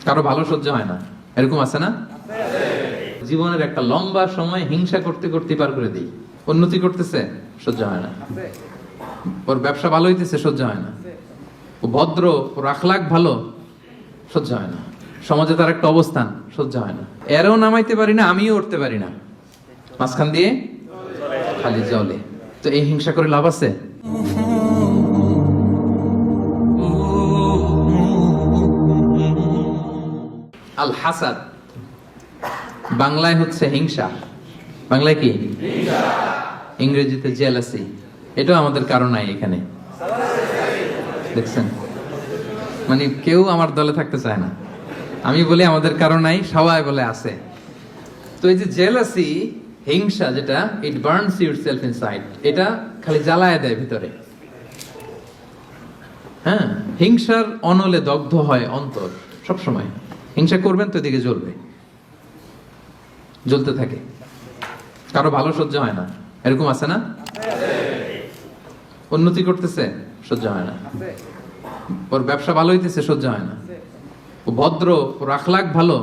কারো ভালো সহ্য হয় না, এরকম আছে না? জীবনের একটা লম্বা সময় হিংসা করতে করতে পার করে দিই। উন্নতি করতেছে, সহ্য হয় না। ওর ব্যবসা ভালো হইতেছে, সহ্য হয় না। ও ভদ্র, ওর আখলাক ভালো, সহ্য হয় না। সমাজে তার একটা অবস্থান, সহ্য হয় না। এরও নামাইতে পারি না, আমিও উঠতে পারি না, মাঝখান দিয়ে খালি জলে। তো এই হিংসা করে লাভ আছে? আল হাসাদ বাংলায় হচ্ছে হিংসা। বাংলায় কি? ইংরেজিতে জেলাসি। এটাও আমাদের কারণ নাই এখানে, দেখছেন? মানে কেউ আমার দলে থাকতে চায় না। আমি বলি আমাদের কারণ নাই, সবাই বলে আছে। তো এই যে জেলাসি, হিংসা, যেটা ইট বার্নস ইউরসেলফ ইনসাইড, এটা খালি জ্বালায় দেয় ভিতরে। হ্যাঁ, হিংসার অনলে দগ্ধ হয় অন্তর। সব সময় হিংসা করবেন তো এদিকে জ্বলবে, জ্বলতে থাকে। কারো ভালো সহ্য হয় না, এরকম আছে না? উন্নতি করতেছে, সহ্য হয় না। ওর ব্যবসা ভালো হইতেছে, সহ্য হয় না। ও ভদ্র, ওর আখলাক ভালো,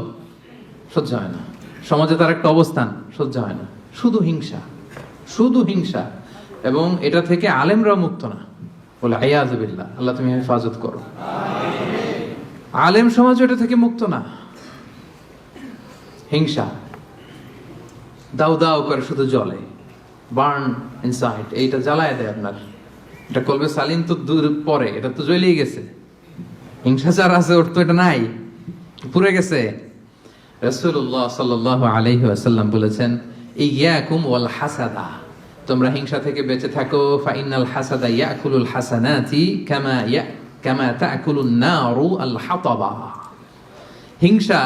সহ্য হয় না। সমাজে তার একটা অবস্থান, সহ্য হয় না। শুধু হিংসা, শুধু হিংসা। এবং এটা থেকে আলেমরাও মুক্ত না, বলে আয়াযুবিল্লাহ, আল্লাহ তুমি হেফাজত করো। আলেম সমাজ এটা থেকে মুক্ত না। হিংসা দাউ দাউ করে শুধু জ্বলে, বার্ন ইনসাইড। এইটা জ্বালায় দেয় আপনার। এটা কলবে সালিম তো দূর পরে, এটা তো জ্বলেই গেছে। হিংসা যার আছে ওর তো এটা নাই, পুড়ে গেছে। রাসূলুল্লাহ সাল্লাল্লাহু আলাইহি ওয়াসাল্লাম বলেছেন, ইয়াকুম ওয়াল হাসাদা, তোমরা হিংসা থেকে বেঁচে থাকো। ফাইনাল হাসাদা ইয়াকুলুল হাসানাতি কামা তাকুলুন নারু আল হাতাবা। হিংসা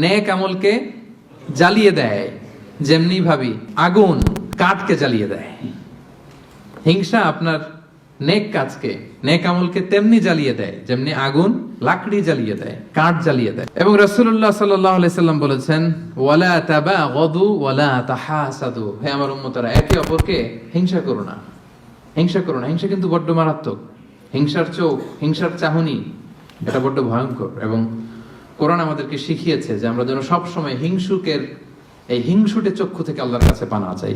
নেক আমলকে জ্বালিয়ে দেয়, যেমনি ভাবে আগুন কাঠকে জ্বালিয়ে দেয়। হিংসা আপনার নেক কাজকে, নেক আমলকে তেমনি জ্বালিয়ে দেয় যেমনি আগুন লাকড়ি জ্বালিয়ে দেয়, কাঠ জ্বালিয়ে দেয়। এবং রাসূলুল্লাহ সাল্লাল্লাহু আলাইহি সাল্লাম বলেছেন, ওয়ালা তাবাগাদু ওয়ালা তাহাসাদু, হে আমার উম্মতরা, একে অপরকে হিংসা করো না। হিংসা করো না, হিংসা কিন্তু বড্ড মারাত্মক। হিংসার চোখ, হিংসার চাহনি, এটা বড্ড ভয়ঙ্কর। এবং কোরআন আমাদেরকে শিখিয়েছে যে আমরা যেন সব সময় হিংসুকের এই হিংসুটে চক্ষু থেকে আল্লাহর কাছে পানা চাই।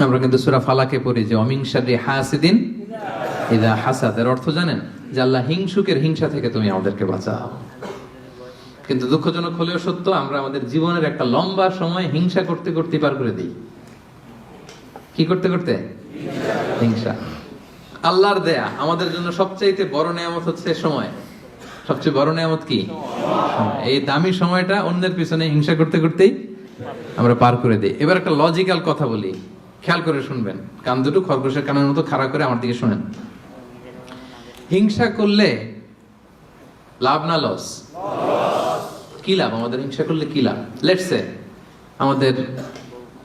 আমরা কিন্তু সূরা ফালাকে পড়ি যে অমিন শাররি হাসিদিন ইযা হাসাদ, এর অর্থ জানেন? যে আল্লাহ হিংসুকের হিংসা থেকে তুমি আমাদেরকে বাঁচাও। কিন্তু দুঃখজনক হলেও সত্য, আমরা আমাদের জীবনের একটা লম্বা সময় হিংসা করতে করতে পার করে দিই। কি করতে করতে? হিংসা। আল্লাহর দেয়া আমাদের জন্য সবচাইতে বড় নিয়ামত হচ্ছে সময়। সবচেয়ে বড় নিয়ামত কি? এই দামি সময়টা অন্যের পিছনে হিংসা করতে করতেই আমরা পার করে দিই। এবার একটা লজিক্যাল কথা বলি, খেয়াল করে শুনবেন। কান দুটো খরগোশের কানের মতো খাড়া করে আমার দিকে শুনেন। হিংসা করলে লাভ না লস? কি লাভ আমাদের হিংসা করলে? কি লাভ? লেটস সে আমাদের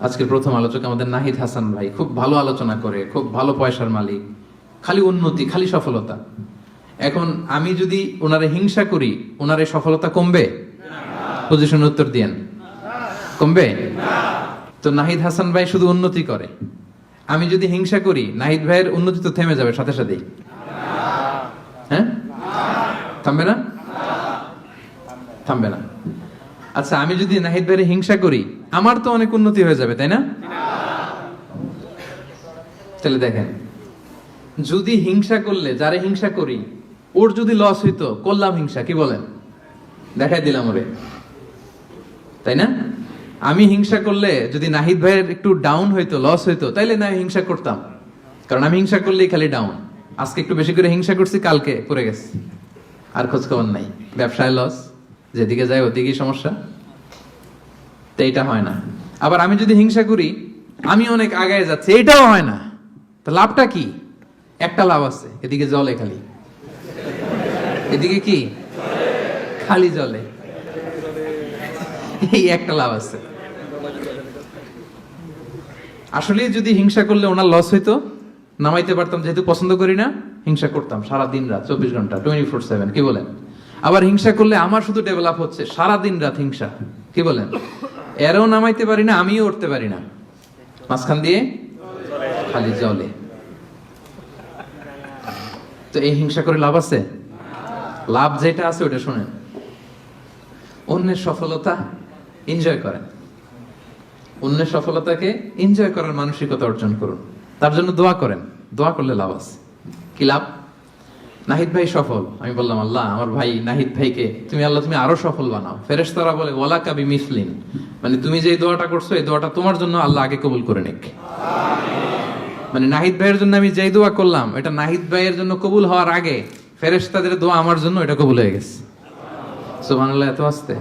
আজকের প্রথম আলোচক আমাদের নাহিদ হাসান ভাই খুব ভালো আলোচনা করে, খুব ভালো পয়সার মালিক, খালি উন্নতি, খালি সফলতা। এখন আমি যদি ওনারে হিংসা করি, ওনার এই সফলতা কমবে? পজিশনের উত্তর দিয়েন, কমবে? তো নাহিদ হাসান ভাই শুধু উন্নতি করে, আমি যদি হিংসা করি, নাহিদ ভাইয়ের উন্নতি তো থেমে যাবে সাথে সাথেই। হ্যাঁ, থামবে না? থামবে না। আচ্ছা, আমি যদি নাহিদ ভাইয়ের হিংসা করি, আমার তো অনেক উন্নতি হয়ে যাবে, তাই না? তাহলে দেখেন, যদি হিংসা করলে, যারে হিংসা করি, ওর যদি লস হইতো, করলাম হিংসা, কি বলেন? দেখাই দিলাম ওরে, তাই না? আমি হিংসা করলে যদি নাহিদ ভাইয়ের একটু ডাউন হইতো, লস হইতো, তাইলে না হিংসা করতাম। কারণ আমি হিংসা করলেই খালি ডাউন। আজকে একটু বেশি করে হিংসা করছি, কালকে পড়ে গেছে, আর খোঁজ খবর নাই, ব্যবসায় লস, যেদিকে যায় ওদিকেই সমস্যা। তো এটা হয় না। আবার আমি যদি হিংসা করি, আমি অনেক আগায় যাচ্ছি, এটাও হয় না। তো লাভটা কি? একটা লাভ আছে, এদিকে জলে খালি, এদিকে কি খালি জলে, এই একটা লাভ আছে। আসলে যদি হিংসা করলে ওনার লস হইতো, নামাইতে পারতাম, যেহেতু পছন্দ করি না, হিংসা করতাম সারা দিন রাত, 24 ঘন্টা, 24/7, কি বলেন? আবার হিংসা করলে আমার শুধু ডেভেলপ হচ্ছে, সারা দিন রাত হিংসা, কি বলেন? এরও নামাইতে পারি না, আমিও উঠতে পারি না, মাঝখান দিয়ে খালি জলে। তো এই হিংসা করে লাভ আছে? লাভ যেটা আছে ওটা শোনেন। অন্যের সফলতা এনজয় করেন, অন্যের সফলতাকে এনজয় করার মানসিকতা অর্জন করুন, তার জন্য দোয়া করেন। দোয়া করলে লাভ আছে। কি লাভ? নাহিদ ভাই সফল, আমি বললাম আল্লাহ আমার ভাই নাহিদ ভাইকে তুমি আল্লাহ তুমি আরো সফল বানাও। ফেরেশতারা বলে ওয়ালা কাবি মিসলিন, মানে তুমি যে দোয়াটা করছো এই দোয়াটা তোমার জন্য আল্লাহ আগে কবুল করে নিক। মানে নাহিদ ভাইয়ের জন্য আমি যেই দোয়া করলাম এটা নাহিদ ভাইয়ের জন্য কবুল হওয়ার আগে ফেরেশতাদের দোয়া আমার জন্য এটা কবুল হয়ে গেছে। সুবহানাল্লাহ, এত আস্তে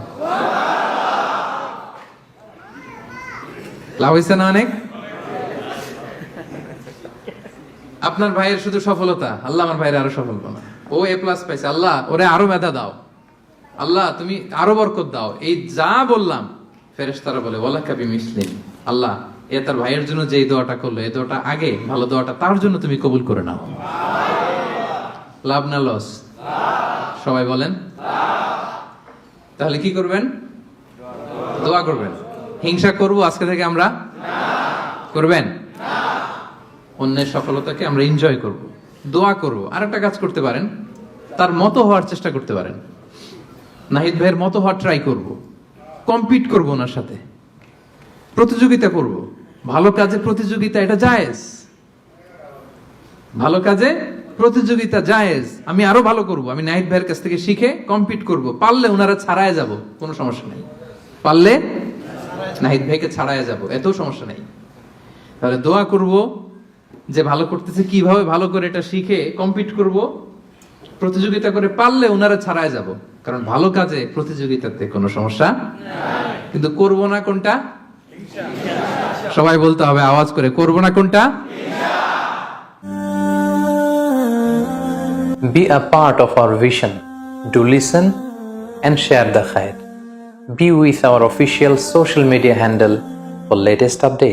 লাভ হয়েছে না অনেক? আপনার ভাইয়ের শুধু সফলতা, আল্লাহ আমার ভাইয়ের আরো সফল বানাও। ও এ প্লাস পাইছে, আল্লাহ ওরে আরো মেধা দাও, আল্লাহ তুমি আরো বরকত দাও। এই যা বললাম ফেরেশতারা বলে ওয়ালা কাবি মিসলিন, আল্লাহ এ তার ভাইয়ের জন্য যে দোয়াটা করলো এই দোয়াটা আগে ভালো দোয়াটা তার জন্য তুমি কবুল করে নাও। লাভ না লস? সবাই বলেন। তাহলে কি করবেন? দোয়া করবেন। হিংসা করব আজকে থেকে আমরা? করবেন? অন্যের সফলতাকে আমরা এনজয় করব, দোয়া করব। আরেকটা কাজ করতে পারেন, তার মতো হওয়ার চেষ্টা করতে পারেন। নাহিদ ভাইয়ের মতো হওয়ার ট্রাই করব, কম্পিট করব, ওনার সাথে প্রতিযোগিতা করব। ভালো কাজে প্রতিযোগিতা এটা জায়েজ, ভালো কাজে প্রতিযোগিতা জায়েজ। আমি আরো ভালো করব, আমি নাহিদ ভাইয়ের কাছ থেকে শিখে কম্পিট করব। পারলে ওনারা ছাড়ায় যাব, কোনো সমস্যা নেই। পারলে নাহিদ ভাইকে ছাড়ায় যাব, এত সমস্যা নেই। তাহলে দোয়া করব যে ভালো করতেছে কিভাবে ভালো করে এটা শিখে কম্পিট করব, প্রতিযোগিতা করে পারলে ওনারা ছাড়ায় যাব। কারণ ভালো কাজে প্রতিযোগিতাতে কোনো সমস্যা কিন্তু করব না কোনটা? সবাই বলতে হবে আওয়াজ করে, করব না কোনটা? Be a part of our vision. Do listen and share the khair. Be with our official social media handle for latest updates.